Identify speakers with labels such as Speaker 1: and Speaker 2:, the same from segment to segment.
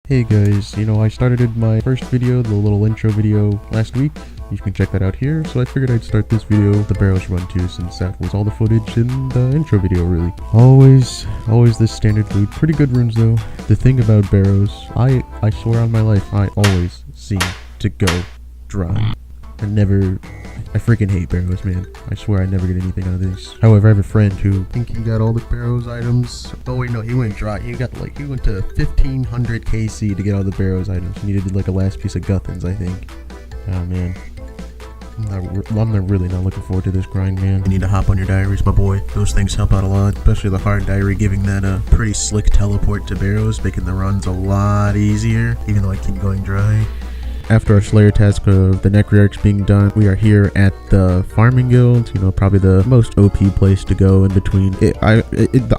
Speaker 1: Hey guys, I started my first video, the little intro video, last week. You can check that out here, so I figured I'd start this video with the barrows run too, since that was all the footage in the intro video, really. Always this standard loot. Pretty good runes though. The thing about barrows, I swear on my life, I always seem to go dry. I freaking hate barrows, man. I swear I never get anything out of these. However, I have a friend who think he got all the barrows items. Oh wait, no, he went dry. He went to 1500 KC to get all the barrows items. He needed like a last piece of Guthans, I think. Oh man. I'm really not looking forward to this grind, man. You need to hop on your diaries, my boy. Those things help out a lot, especially the hard diary, giving that a pretty slick teleport to barrows, making the runs a lot easier, even though I keep going dry. After our Slayer task of the Necroarchs being done, we are here at the Farming Guild, probably the most OP place to go in between.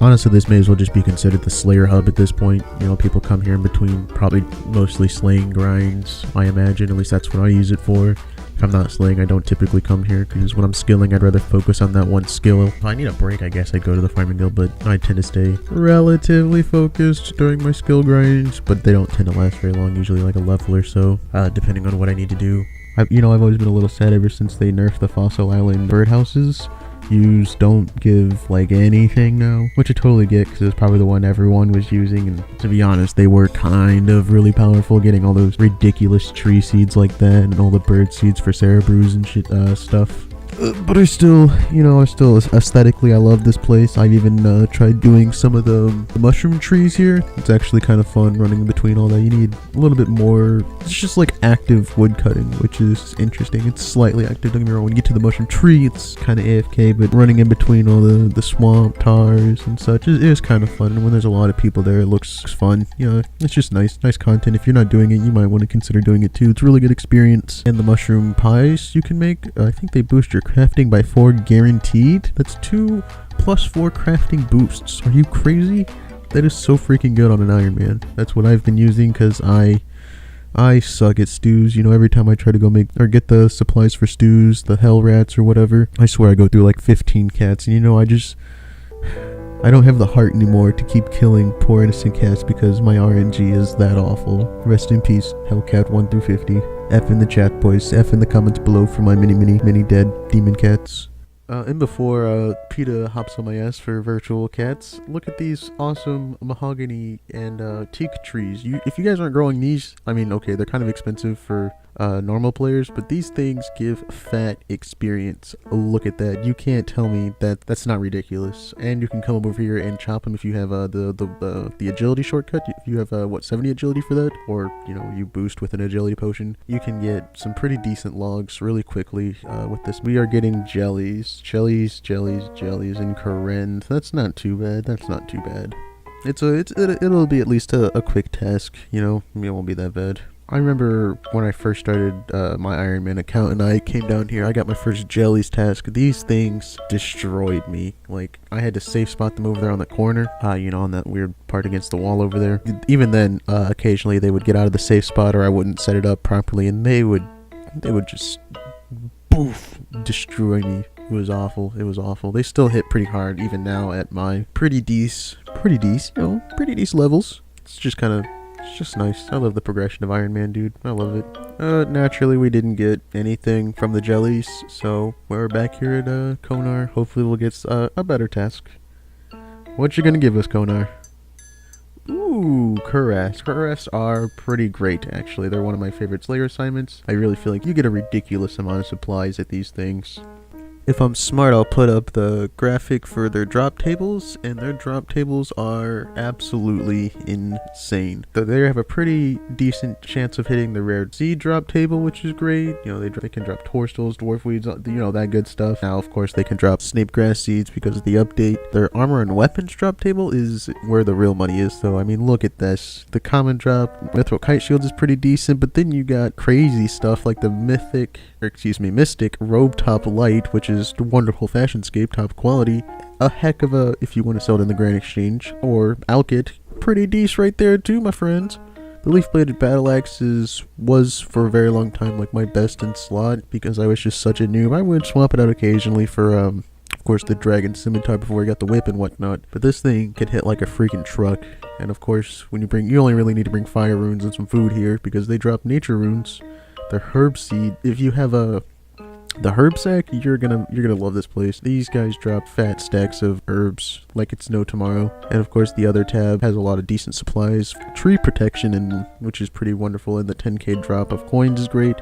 Speaker 1: Honestly, this may as well just be considered the Slayer hub at this point. People come here in between, probably mostly slaying grinds, I imagine. At least that's what I use it for. If I'm not slaying, I don't typically come here, because when I'm skilling, I'd rather focus on that one skill. If I need a break, I guess I'd go to the Farming Guild, but I tend to stay relatively focused during my skill grinds, but they don't tend to last very long, usually like a level or so, depending on what I need to do. I've always been a little sad ever since they nerfed the Fossil Island birdhouses. Use don't give like anything now, which I totally get because it's probably the one everyone was using, and to be honest, they were kind of really powerful, getting all those ridiculous tree seeds like that and all the bird seeds for Cerebrews and shit stuff. But I still aesthetically, I love this place. I've even tried doing some of the mushroom trees here. It's actually kind of fun running between all that. You need a little bit more, it's just like active wood cutting, which is interesting. It's slightly active, don't get me wrong. When you get to the mushroom tree, it's kind of AFK, but running in between all the swamp tars and such is kind of fun. And when there's a lot of people there, it looks fun. It's just nice content. If you're not doing it, you might want to consider doing it too. It's a really good experience. And the mushroom pies you can make, I think they boost your crafting by 4 guaranteed. That's 2 plus 4 crafting boosts. Are you crazy? That is so freaking good on an Ironman. That's what I've been using because I suck at stews. Every time I try to go make or get the supplies for stews, the hell rats or whatever, I swear I go through like 15 cats, and I don't have the heart anymore to keep killing poor innocent cats because my RNG is that awful. Rest in peace, Hellcat 1 through 50. F in the chat, boys. F in the comments below for my many dead demon cats. And before PETA hops on my ass for virtual cats, look at these awesome mahogany and teak trees. If you guys aren't growing these, okay, they're kind of expensive for normal players, but these things give fat experience. Look at that. You can't tell me that that's not ridiculous. And you can come over here and chop them if you have the agility shortcut. If you have 70 agility for that, or you boost with an agility potion, you can get some pretty decent logs really quickly with this. We are getting jellies, and Karen. That's not too bad. It'll be at least a quick task. It won't be that bad. I remember when I first started my Ironman account and I came down here, I got my first jellies task. These things destroyed me. Like, I had to safe spot them over there on the corner, on that weird part against the wall over there. Even then, occasionally they would get out of the safe spot, or I wouldn't set it up properly, and they would just boof, destroy me. It was awful. They still hit pretty hard even now at my pretty decent levels. It's just nice. I love the progression of Ironman, dude. I love it. Naturally, we didn't get anything from the jellies, so we're back here at Konar. Hopefully we'll get a better task. What you gonna give us, Konar? Ooh, Kuras. Kuras are pretty great, actually. They're one of my favorite Slayer assignments. I really feel like you get a ridiculous amount of supplies at these things. If I'm smart, I'll put up the graphic for their drop tables, and their drop tables are absolutely insane. So they have a pretty decent chance of hitting the rare seed drop table, which is great. They can drop toadstools, dwarf weeds, that good stuff. Now, of course, they can drop snape grass seeds because of the update. Their armor and weapons drop table is where the real money is, though. Look at this. The common drop, Mithril Kite Shields is pretty decent, but then you got crazy stuff like the mystic robe top light, which is a wonderful fashionscape, top quality. A heck of a, if you want to sell it in the Grand Exchange or Alkit, pretty decent right there too, my friends. The leaf-bladed battle axes was for a very long time like my best in slot because I was just such a noob. I would swap it out occasionally for of course, the dragon scimitar before we got the whip and whatnot. But this thing can hit like a freaking truck. And of course, when you only really need to bring fire runes and some food here because they drop nature runes. The herb seed, if you have the herb sack, you're gonna love this place. These guys drop fat stacks of herbs like it's no tomorrow. And of course the other tab has a lot of decent supplies. Tree protection, and which is pretty wonderful, and the 10k drop of coins is great.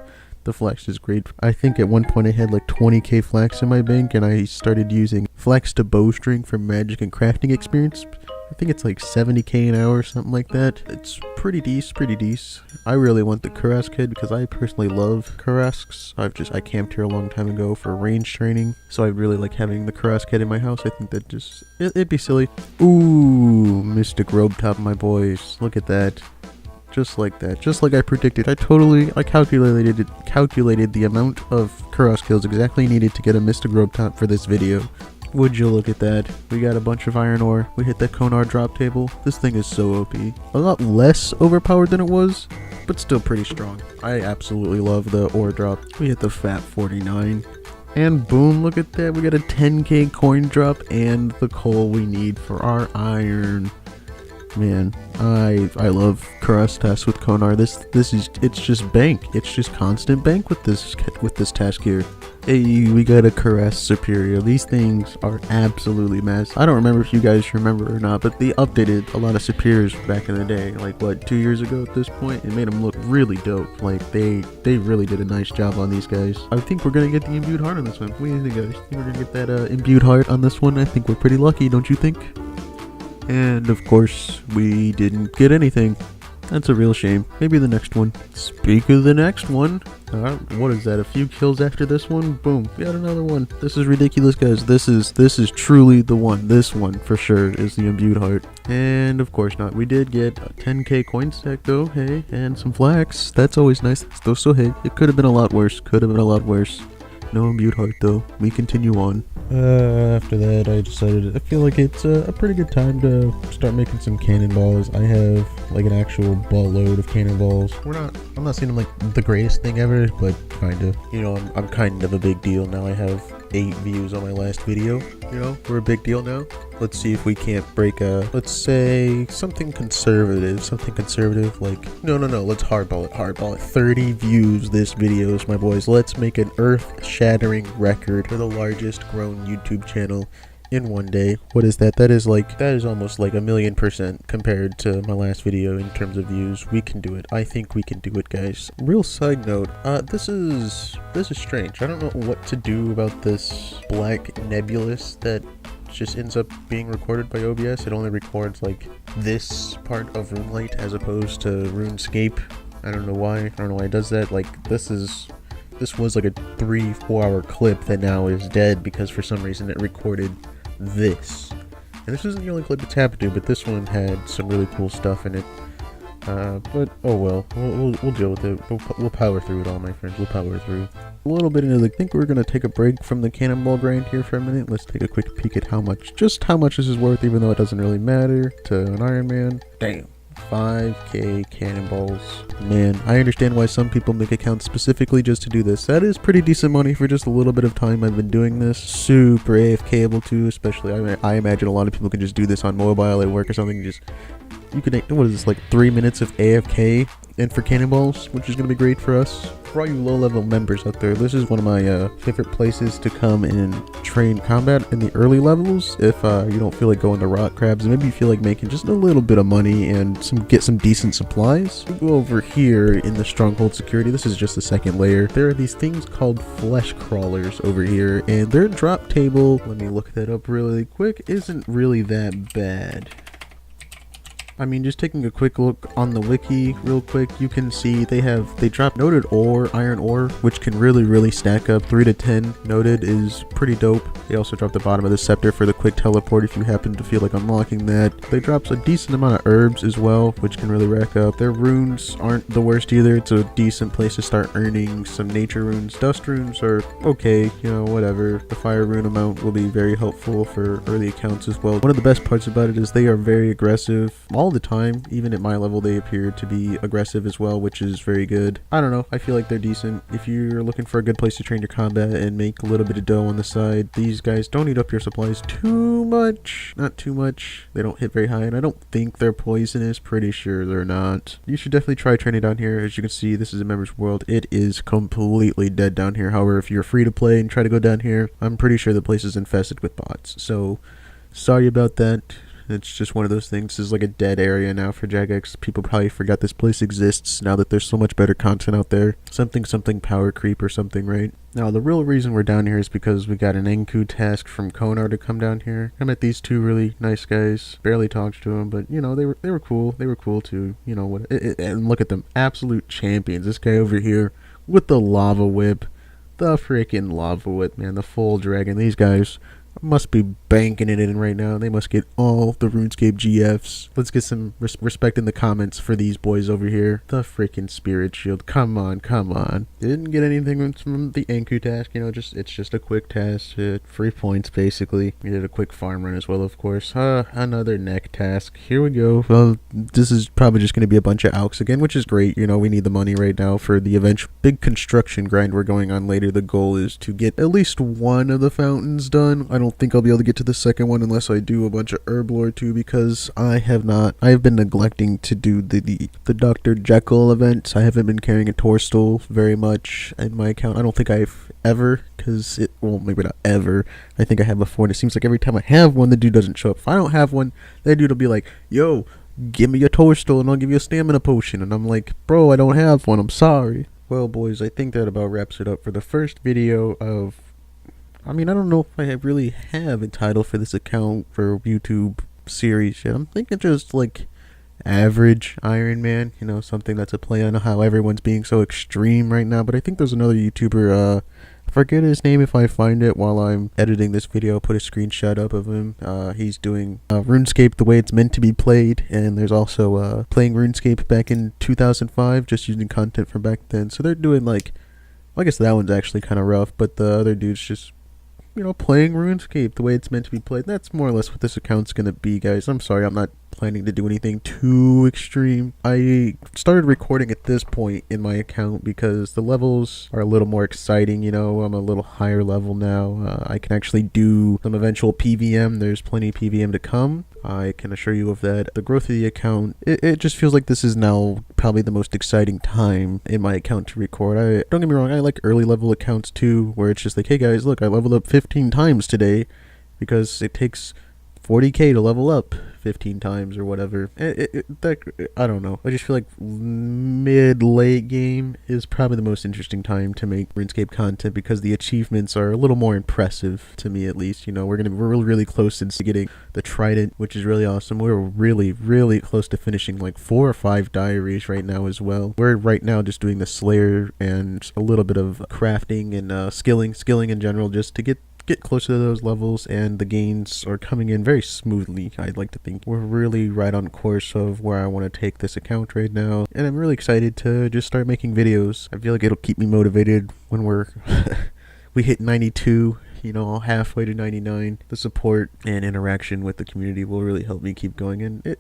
Speaker 1: The flax is great. I think at one point I had like 20k flax in my bank, and I started using flax to bowstring for magic and crafting experience. I think it's like 70k an hour or something like that. It's pretty decent. I really want the Kurask head because I personally love Kurasks. I camped here a long time ago for range training, so I really like having the Kurask head in my house. I think that it'd be silly. Ooh, Mystic Robe Top, my boys. Look at that. Just like that. Just like I predicted. I calculated the amount of Kurask kills exactly needed to get a Mystic Robe Top for this video. Would you look at that? We got a bunch of iron ore. We hit that Konar drop table. This thing is so OP. A lot less overpowered than it was, but still pretty strong. I absolutely love the ore drop. We hit the fat 49. And boom, look at that. We got a 10k coin drop and the coal we need for our iron. Man, I love Kurask tasks with Konar. It's just bank. It's just constant bank with this task here. Hey, we got a Kurask Superior. These things are absolutely massive. I don't remember if you guys remember or not, but they updated a lot of Superiors back in the day. Like, what, 2 years ago at this point? It made them look really dope. Like, they really did a nice job on these guys. I think we're gonna get the Imbued Heart on this one. What do you think, guys? Think we're gonna get that Imbued Heart on this one? I think we're pretty lucky, don't you think? And, of course, we didn't get anything. That's a real shame. Maybe the next one. Speak of the next one. What is that? A few kills after this one? Boom. We got another one. This is ridiculous, guys. This is truly the one. This one, for sure, is the Imbued Heart. And, of course not. We did get a 10k coin stack, though. Hey, and some flax. That's always nice. So, hey, it could have been a lot worse. No Imbued Heart, though. We continue on. After that, I feel like it's a pretty good time to start making some cannonballs. I have like an actual ball load of cannonballs. I'm not saying I'm like the greatest thing ever, but kinda. You know, I'm kind of a big deal now. I have 8 views on my last video. You know, we're a big deal now. Let's see if we can't break let's say something conservative, like, no, let's hardball it. 30 views this videos, my boys. Let's make an earth-shattering record for the largest grown YouTube channel in one day. What is that? That is almost like 1,000,000% compared to my last video in terms of views. We can do it. I think we can do it, guys. Real side note, this is strange. I don't know what to do about this black nebulous that just ends up being recorded by OBS. It only records like this part of RuneLite as opposed to RuneScape. I don't know why it does that. Like, this was like a 3-4 hour clip that now is dead because for some reason it recorded this. And this isn't the only clip it's happened to, but this one had some really cool stuff in it. But oh well, we'll deal with it. We'll power through it all, my friends. We'll power through. A little bit into I think we're gonna take a break from the cannonball grind here for a minute. Let's take a quick peek at how much this is worth, even though it doesn't really matter to an Ironman. Damn. 5k cannonballs. Man, I understand why some people make accounts specifically just to do this. That is pretty decent money for just a little bit of time I've been doing this. Super AFK-able too, especially I imagine a lot of people can just do this on mobile at work or something. You could, what is this, like 3 minutes of AFK and for cannonballs, which is going to be great for us. For all you low-level members out there, this is one of my favorite places to come and train combat in the early levels if you don't feel like going to rock crabs, and maybe you feel like making just a little bit of money and get some decent supplies. We go over here in the stronghold security. This is just the second layer. There are these things called flesh crawlers over here, and their drop table, let me look that up really quick, isn't really that bad. I mean, just taking a quick look on the wiki real quick, you can see they drop noted ore, iron ore, which can really stack up. 3 to 10 noted is pretty dope. They also drop the bottom of the scepter for the quick teleport if you happen to feel like unlocking that. They drop a decent amount of herbs as well, which can really rack up. Their runes aren't the worst either. It's a decent place to start earning some nature runes. Dust runes are okay, you know, whatever. The fire rune amount will be very helpful for early accounts as well. One of the best parts about it is they are very aggressive. All all the time. Even at my level, they appear to be aggressive as well, which is very good. I don't know, I feel like they're decent. If you're looking for a good place to train your combat and make a little bit of dough on the side, these guys don't eat up your supplies too much. Not too much. They don't hit very high, and I don't think they're poisonous. Pretty sure they're not. You should definitely try training down here. As you can see, this is a members world. It is completely dead down here. However, if you're free to play and try to go down here, I'm pretty sure the place is infested with bots. So, sorry about that. It's just one of those things. This is like a dead area now for Jagex. People probably forgot this place exists now that there's so much better content out there. Something power creep or something, right? Now, the real reason we're down here is because we got an Enku task from Konar to come down here. I met these two really nice guys. Barely talked to them, but, you know, they were cool. They were cool too. You know what? And look at them. Absolute champions. This guy over here with the lava whip. The freaking lava whip, man. The full dragon. These guys must be banking it in right now. They must get all the RuneScape GFs. Let's get some respect in the comments for these boys over here. The freaking Spirit Shield. Come on, come on. Didn't get anything from the Enku task. You know, it's just a quick task. 3 points, basically. We did a quick farm run as well, of course. Another neck task. Here we go. Well, this is probably just going to be a bunch of alks again, which is great. You know, we need the money right now for the eventual big construction grind we're going on later. The goal is to get at least one of the fountains done. I don't think I'll be able to get to the second one unless I do a bunch of herb lore too, because I have been neglecting to do the Dr. Jekyll events. I haven't been carrying a Torstol very much in my account. I don't think I've ever, well, maybe not ever. I think I have before, and it seems like every time I have one, the dude doesn't show up. If I don't have one, that dude will be like, yo, give me your Torstol and I'll give you a stamina potion. And I'm like, bro, I don't have one, I'm sorry. Well, boys, I think that about wraps it up for the first video of, I mean, I don't know if I really have a title for this account for YouTube series yet. I'm thinking just like average Ironman, you know, something that's a play on how everyone's being so extreme right now. But I think there's another YouTuber, I forget his name. If I find it while I'm editing this video, I'll put a screenshot up of him. He's doing RuneScape the way it's meant to be played, and there's also playing RuneScape back in 2005, just using content from back then. So they're doing like, well, I guess that one's actually kind of rough, but the other dude's just, you know, playing RuneScape the way it's meant to be played. That's more or less what this account's gonna be, guys. I'm sorry, I'm not planning to do anything too extreme. I started recording at this point in my account because the levels are a little more exciting, you know. I'm a little higher level now. I can actually do some eventual PVM. There's plenty of PVM to come. I can assure you of that. The growth of the account, it just feels like this is now probably the most exciting time in my account to record. Don't get me wrong, I like early level accounts too, where it's just like, hey guys, look, I leveled up 15 times today, because it takes 40k to level up 15 times or whatever. I don't know. I just feel like mid-late game is probably the most interesting time to make RuneScape content, because the achievements are a little more impressive to me, at least. You know, we're really close to getting the Trident, which is really awesome. We're really close to finishing like 4 or 5 diaries right now as well. We're right now just doing the Slayer and a little bit of crafting and skilling in general, just to get closer to those levels, and the gains are coming in very smoothly. I'd like to think we're really right on course of where I want to take this account right now, and I'm really excited to just start making videos. I feel like it'll keep me motivated when we hit 92, you know, halfway to 99. The support and interaction with the community will really help me keep going, and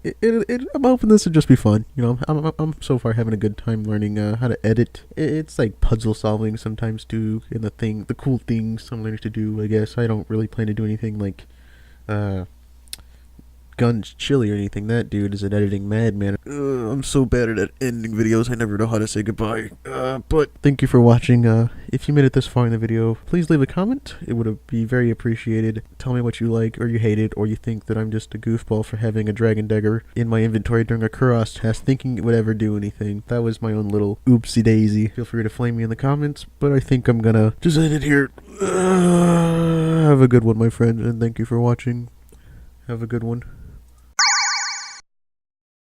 Speaker 1: I'm hoping this will just be fun. You know, I'm so far having a good time learning how to edit. It's like puzzle solving sometimes too, and the cool things I'm learning to do. I guess I don't really plan to do anything like Guns Chili or anything. That dude is an editing madman. I'm so bad at ending videos, I never know how to say goodbye. But thank you for watching. If you made it this far in the video, please leave a comment. It would be very appreciated. Tell me what you like, or you hate it, or you think that I'm just a goofball for having a Dragon Dagger in my inventory during a Kuros test, thinking it would ever do anything. That was my own little oopsie daisy. Feel free to flame me in the comments, but I think I'm gonna just end it here. Have a good one, my friend, and thank you for watching. Have a good one.